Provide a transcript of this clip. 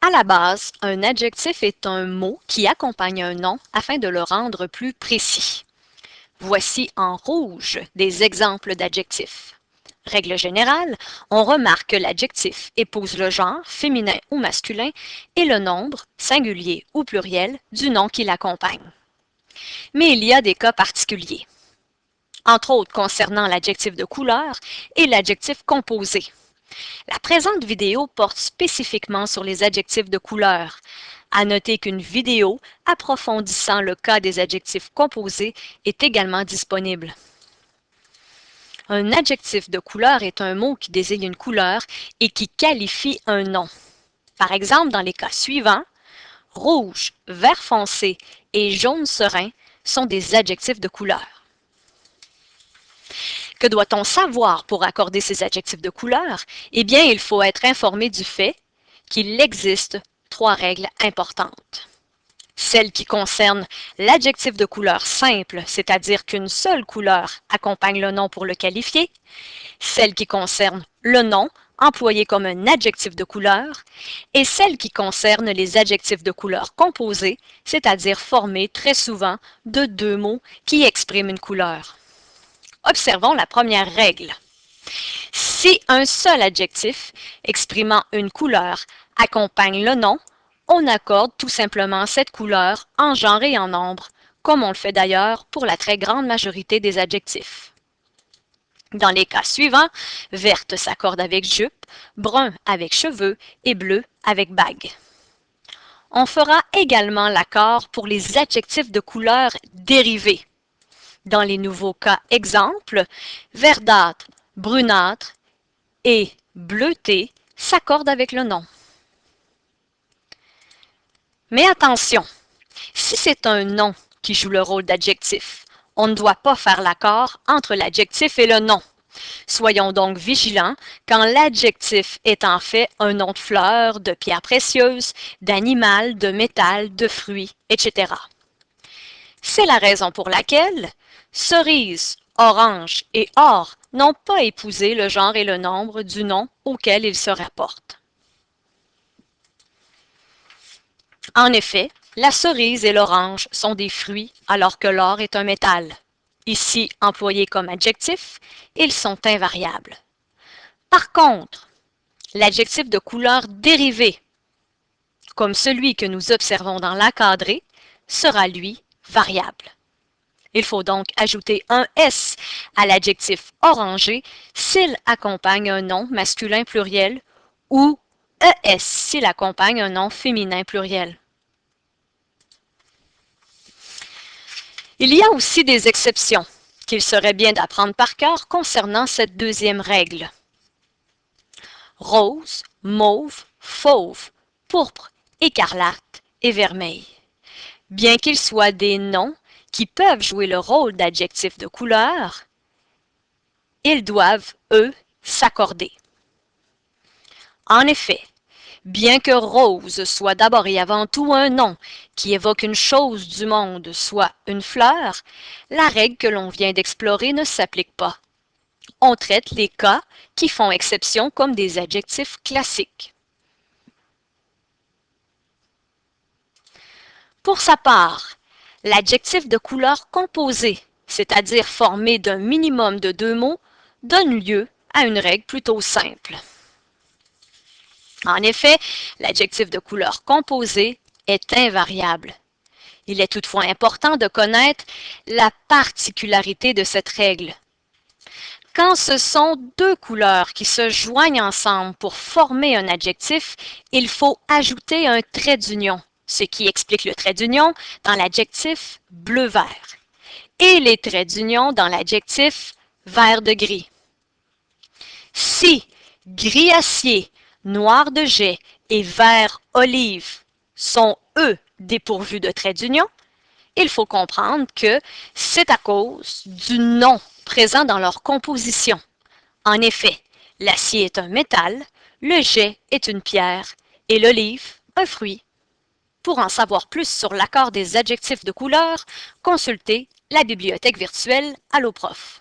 À la base, un adjectif est un mot qui accompagne un nom afin de le rendre plus précis. Voici en rouge des exemples d'adjectifs. Règle générale, on remarque que l'adjectif épouse le genre, féminin ou masculin, et le nombre, singulier ou pluriel, du nom qui l'accompagne. Mais il y a des cas particuliers, entre autres concernant l'adjectif de couleur et l'adjectif composé. La présente vidéo porte spécifiquement sur les adjectifs de couleur. À noter qu'une vidéo approfondissant le cas des adjectifs composés est également disponible. Un adjectif de couleur est un mot qui désigne une couleur et qui qualifie un nom. Par exemple, dans les cas suivants, rouge, vert foncé et jaune serein sont des adjectifs de couleur. Que doit-on savoir pour accorder ces adjectifs de couleur? Eh bien, il faut être informé du fait qu'il existe 3 règles importantes. Celle qui concerne l'adjectif de couleur simple, c'est-à-dire qu'une seule couleur accompagne le nom pour le qualifier. Celle qui concerne le nom, employé comme un adjectif de couleur, et celle qui concerne les adjectifs de couleur composés, c'est-à-dire formés très souvent de 2 mots qui expriment une couleur. Observons la première règle. Si un seul adjectif exprimant une couleur accompagne le nom, on accorde tout simplement cette couleur en genre et en nombre, comme on le fait d'ailleurs pour la très grande majorité des adjectifs. Dans les cas suivants, verte s'accorde avec jupe, brun avec cheveux et bleu avec bague. On fera également l'accord pour les adjectifs de couleur dérivés. Dans les nouveaux cas exemples, verdâtre, brunâtre et bleuté s'accordent avec le nom. Mais attention, si c'est un nom qui joue le rôle d'adjectif, on ne doit pas faire l'accord entre l'adjectif et le nom. Soyons donc vigilants quand l'adjectif est en fait un nom de fleur, de pierre précieuse, d'animal, de métal, de fruit, etc. C'est la raison pour laquelle cerise, orange et or n'ont pas épousé le genre et le nombre du nom auquel ils se rapportent. En effet, la cerise et l'orange sont des fruits alors que l'or est un métal. Ici employés comme adjectif, ils sont invariables. Par contre, l'adjectif de couleur dérivé, comme celui que nous observons dans l'encadré, sera lui variable. Il faut donc ajouter un S à l'adjectif orangé s'il accompagne un nom masculin pluriel ou ES s'il accompagne un nom féminin pluriel. Il y a aussi des exceptions qu'il serait bien d'apprendre par cœur concernant cette deuxième règle. Rose, mauve, fauve, pourpre, écarlate et vermeil. Bien qu'ils soient des noms qui peuvent jouer le rôle d'adjectifs de couleur, ils doivent, eux, s'accorder. En effet, bien que rose soit d'abord et avant tout un nom qui évoque une chose du monde, soit une fleur, la règle que l'on vient d'explorer ne s'applique pas. On traite les cas qui font exception comme des adjectifs classiques. Pour sa part, l'adjectif de couleur composé, c'est-à-dire formé d'un minimum de 2 mots, donne lieu à une règle plutôt simple. En effet, l'adjectif de couleur composé est invariable. Il est toutefois important de connaître la particularité de cette règle. Quand ce sont 2 couleurs qui se joignent ensemble pour former un adjectif, il faut ajouter un trait d'union, ce qui explique le trait d'union dans l'adjectif bleu-vert et les traits d'union dans l'adjectif vert de gris. Si gris acier, noir de jet et vert olive sont, eux, dépourvus de traits d'union, il faut comprendre que c'est à cause du nom présent dans leur composition. En effet, l'acier est un métal, le jet est une pierre et l'olive un fruit. Pour en savoir plus sur l'accord des adjectifs de couleur, consultez la bibliothèque virtuelle Alloprof.